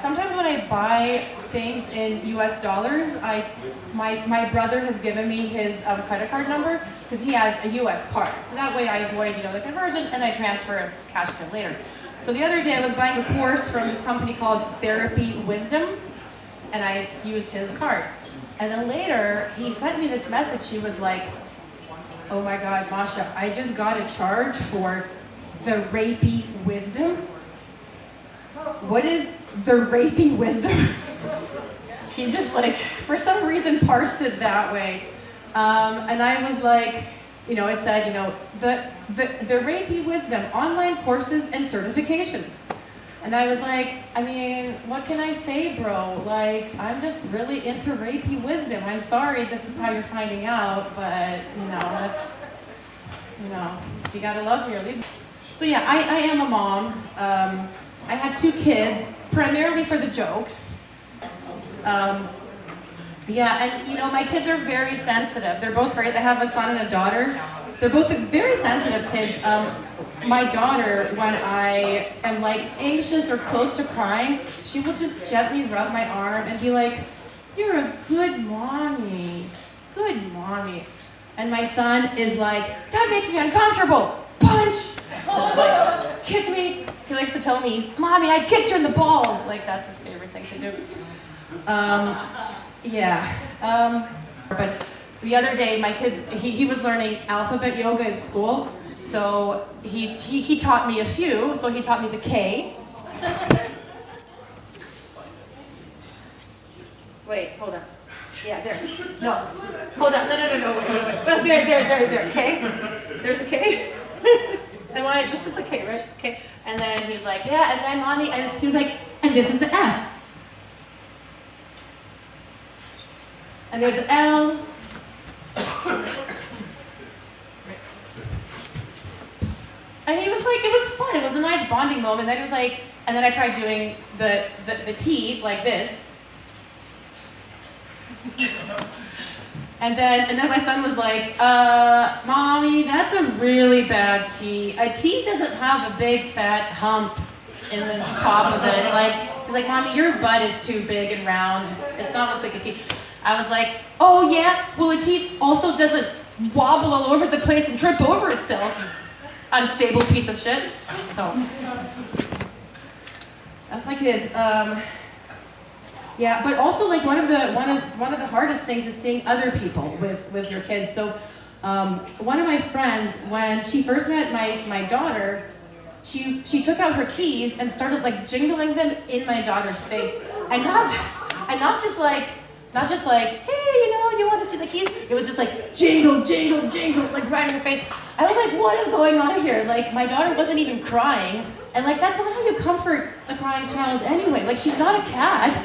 sometimes when I buy things in US dollars, my brother has given me his credit card number because he has a US card. So that way I avoid, the conversion and I transfer cash to him later. So the other day I was buying a course from this company called Therapy Wisdom and I used his card. And then later he sent me this message. He was like, oh my God, Masha, I just got a charge for Therapy Wisdom. What is Therapy Wisdom? He just for some reason parsed it that way. And I was like, it said, the Therapy Wisdom, online courses and certifications. And I was like, what can I say, bro? I'm just really into Reiki wisdom. I'm sorry this is how you're finding out, but, that's, you gotta love your lead. So yeah, I am a mom. I had 2 kids, primarily for the jokes. Yeah, and my kids are very sensitive. They're both they have a son and a daughter. They're both very sensitive kids. My daughter, when I am anxious or close to crying, she will just gently rub my arm and be like, you're a good mommy, good mommy. And my son is like, that makes me uncomfortable, punch, just kick me. He likes to tell me, mommy, I kicked you in the balls. That's his favorite thing to do. But the other day, my kid, he was learning alphabet yoga in school. So he taught me a few. So he taught me the K. Wait, hold on. Yeah, there. No, hold on. No. Wait. There. K. There's a K. I want it just as a K, right? Okay. And then he's like, yeah. And then mommy, and he was like, and this is the F. And there's an L. And he was like, it was fun. It was a nice bonding moment. Then he was like, and then I tried doing the T like this. And then my son was like, mommy, that's a really bad T. A T doesn't have a big fat hump in the top of it. He's like, mommy, your butt is too big and round. It's not look like a T. I was like, oh yeah, well a T also doesn't wobble all over the place and trip over itself, you unstable piece of shit. So, that's my kids. Yeah, but also one of the hardest things is seeing other people with your kids. So, one of my friends, when she first met my daughter, she took out her keys and started jingling them in my daughter's face, and not just like, hey, you want to see the keys? It was just jingle, jingle, jingle, right in her face. I was like, what is going on here? My daughter wasn't even crying, and that's not how you comfort a crying child anyway. She's not a cat.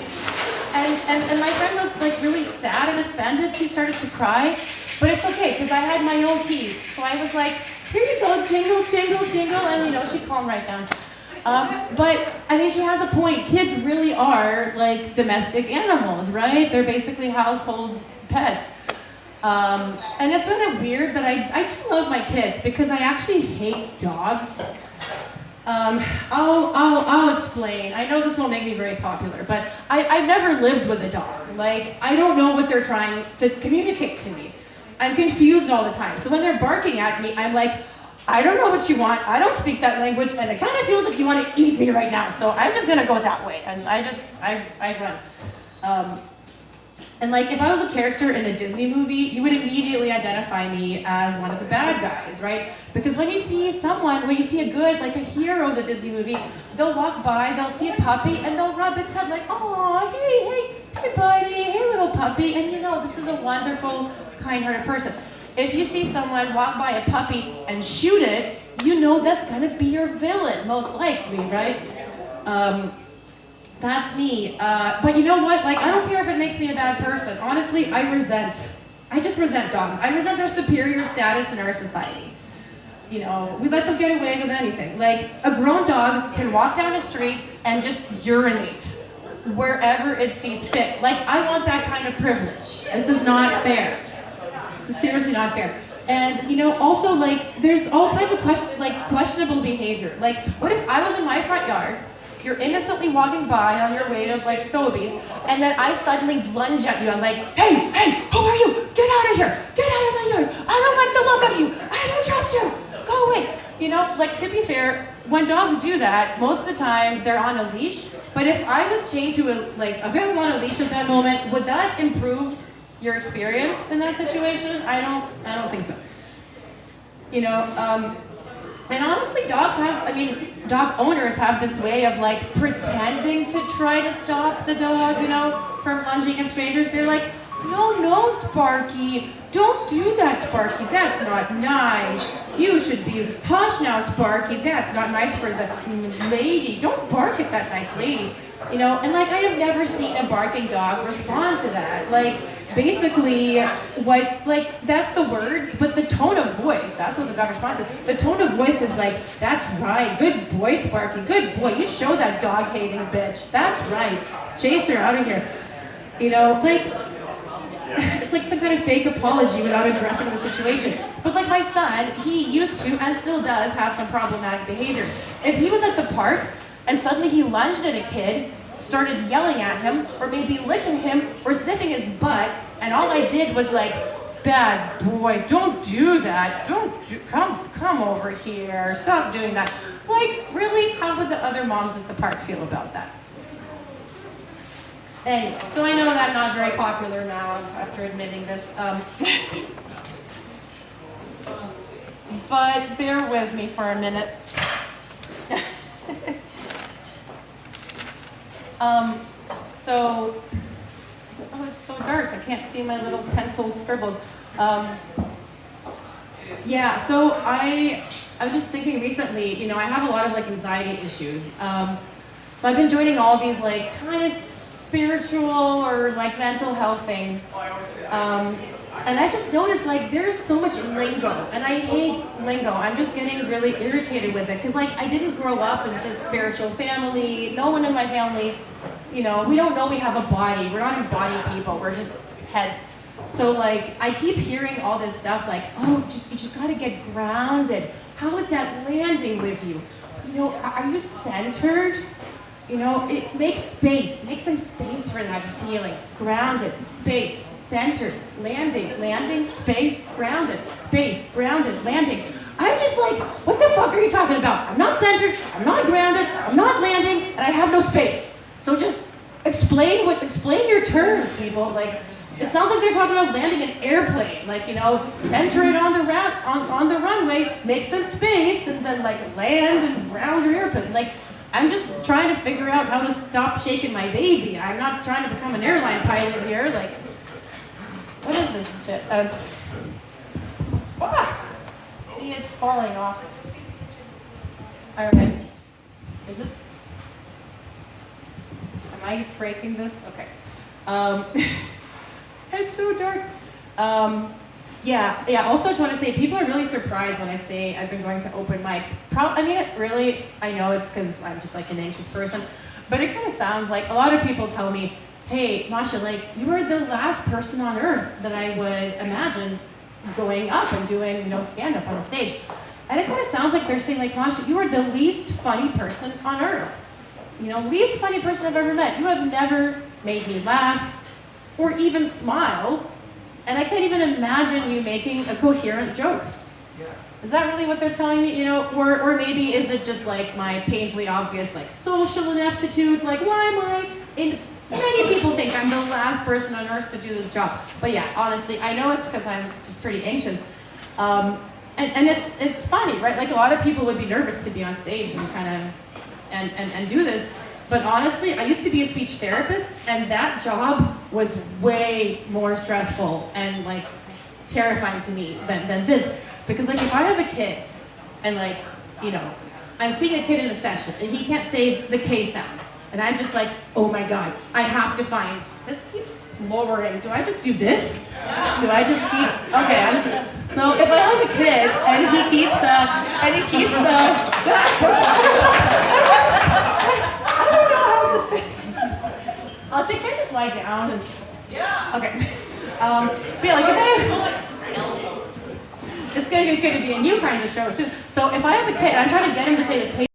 And my friend was really sad and offended. She started to cry, but it's okay because I had my own keys. So I was like, here you go, jingle, jingle, jingle, and she calmed right down. But she has a point. Kids really are domestic animals, right? They're basically household pets. And it's sort of weird that I do love my kids because I actually hate dogs. I'll explain. I know this won't make me very popular, but I've never lived with a dog. I don't know what they're trying to communicate to me. I'm confused all the time. So when they're barking at me, I'm like, I don't know what you want. I don't speak that language, and it kind of feels like you want to eat me right now. So I'm just gonna go that way, and I run. And if I was a character in a Disney movie, you would immediately identify me as one of the bad guys, right? Because when you see a good, a hero of the Disney movie, they'll walk by, they'll see a puppy, and they'll rub its head oh, hey buddy, hey little puppy, and this is a wonderful, kind-hearted person. If you see someone walk by a puppy and shoot it, that's gonna be your villain, most likely, right? That's me. But you know what? I don't care if it makes me a bad person. Honestly, I just resent dogs. I resent their superior status in our society. We let them get away with anything. A grown dog can walk down a street and just urinate wherever it sees fit. I want that kind of privilege. This is not fair. This is seriously not fair. And also there's all kinds of questionable behavior. What if I was in my front yard you're innocently walking by on your way to like Sobeys, and then I suddenly lunge at you. I'm like, hey, who are you? Get out of here! Get out of my yard! I don't like the look of you! I don't trust you! Go away! You know, like to be fair, when dogs do that, most of the time they're on a leash. But if I was chained to if I was on a leash at that moment, would that improve your experience in that situation? I don't think so. You know, and honestly, dog owners have this way of like pretending to try to stop the dog, you know, from lunging at strangers. They're like, no, Sparky, don't do that, Sparky. That's not nice. You should be, hush now, Sparky. That's not nice for the lady. Don't bark at that nice lady. You know, and like I have never seen a barking dog respond to that. Like, basically, that's the words, but the tone of voice, that's what the dog responds to. The tone of voice is like, that's right, good boy, Sparky, good boy, you show that dog-hating bitch. That's right, chase her out of here. You know, like, it's like some kind of fake apology without addressing the situation. But like my son, he used to, and still does, have some problematic behaviors. If he was at the park, and suddenly he lunged at a kid, started yelling at him, or maybe licking him, or sniffing his butt, and all I did was like, bad boy, don't do that, come over here, stop doing that. Like, really, how would the other moms at the park feel about that? Anyway, so I know that I'm not very popular now after admitting this, but bear with me for a minute. It's so dark, I can't see my little pencil scribbles. Yeah, so I was just thinking recently, you know, I have a lot of like anxiety issues. So I've been joining all these like kind of spiritual or like mental health things. And I just noticed like there's so much lingo, and I hate lingo. I'm just getting really irritated with it because like I didn't grow up in a spiritual family. No one in my family, you know, we don't know we have a body. We're not embodied people. We're just heads. So like I keep hearing all this stuff like, oh, you just gotta get grounded. How is that landing with you? You know, are you centered? You know, it makes space. Make some space for that feeling. Grounded, space. Centered, landing, space, grounded, landing. I'm just like, what the fuck are you talking about? I'm not centered, I'm not grounded, I'm not landing, and I have no space. So just explain your terms, people. Like, it sounds like they're talking about landing an airplane. Like, you know, center it on the runway, make some space, and then like land and ground your airplane. Like, I'm just trying to figure out how to stop shaking my baby. I'm not trying to become an airline pilot here. Like, what is this shit? See, it's falling off. Alright. Is this? Am I breaking this? Okay. It's so dark. Yeah. Also, I just want to say, people are really surprised when I say I've been going to open mics. I know it's because I'm just like an anxious person, but it kind of sounds like a lot of people tell me, hey, Masha, like, you are the last person on earth that I would imagine going up and doing, you know, stand-up on the stage. And it kind of sounds like they're saying, like, Masha, you are the least funny person on earth. You know, least funny person I've ever met. You have never made me laugh or even smile. And I can't even imagine you making a coherent joke. Is that really what they're telling me? You know, or maybe is it just like my painfully obvious, like, social ineptitude? Like, why am I in... Many people think I'm the last person on earth to do this job. But yeah, honestly, I know it's because I'm just pretty anxious. And it's funny, right? Like a lot of people would be nervous to be on stage and kind of, and do this. But honestly, I used to be a speech therapist, and that job was way more stressful and like terrifying to me than this. Because like if I have a kid and like, you know, I'm seeing a kid in a session and he can't say the K sound. And I'm just like, oh my God, I have to find, this keeps lowering. Do I just do this? Yeah. Do I just keep, okay, I'm just, so if I have a kid and he keeps, I don't know how this thing, I'll take, can I just lie down and just, okay. But yeah, like if I, it's gonna be a new kind of show. So if I have a kid, I'm trying to get him to say the K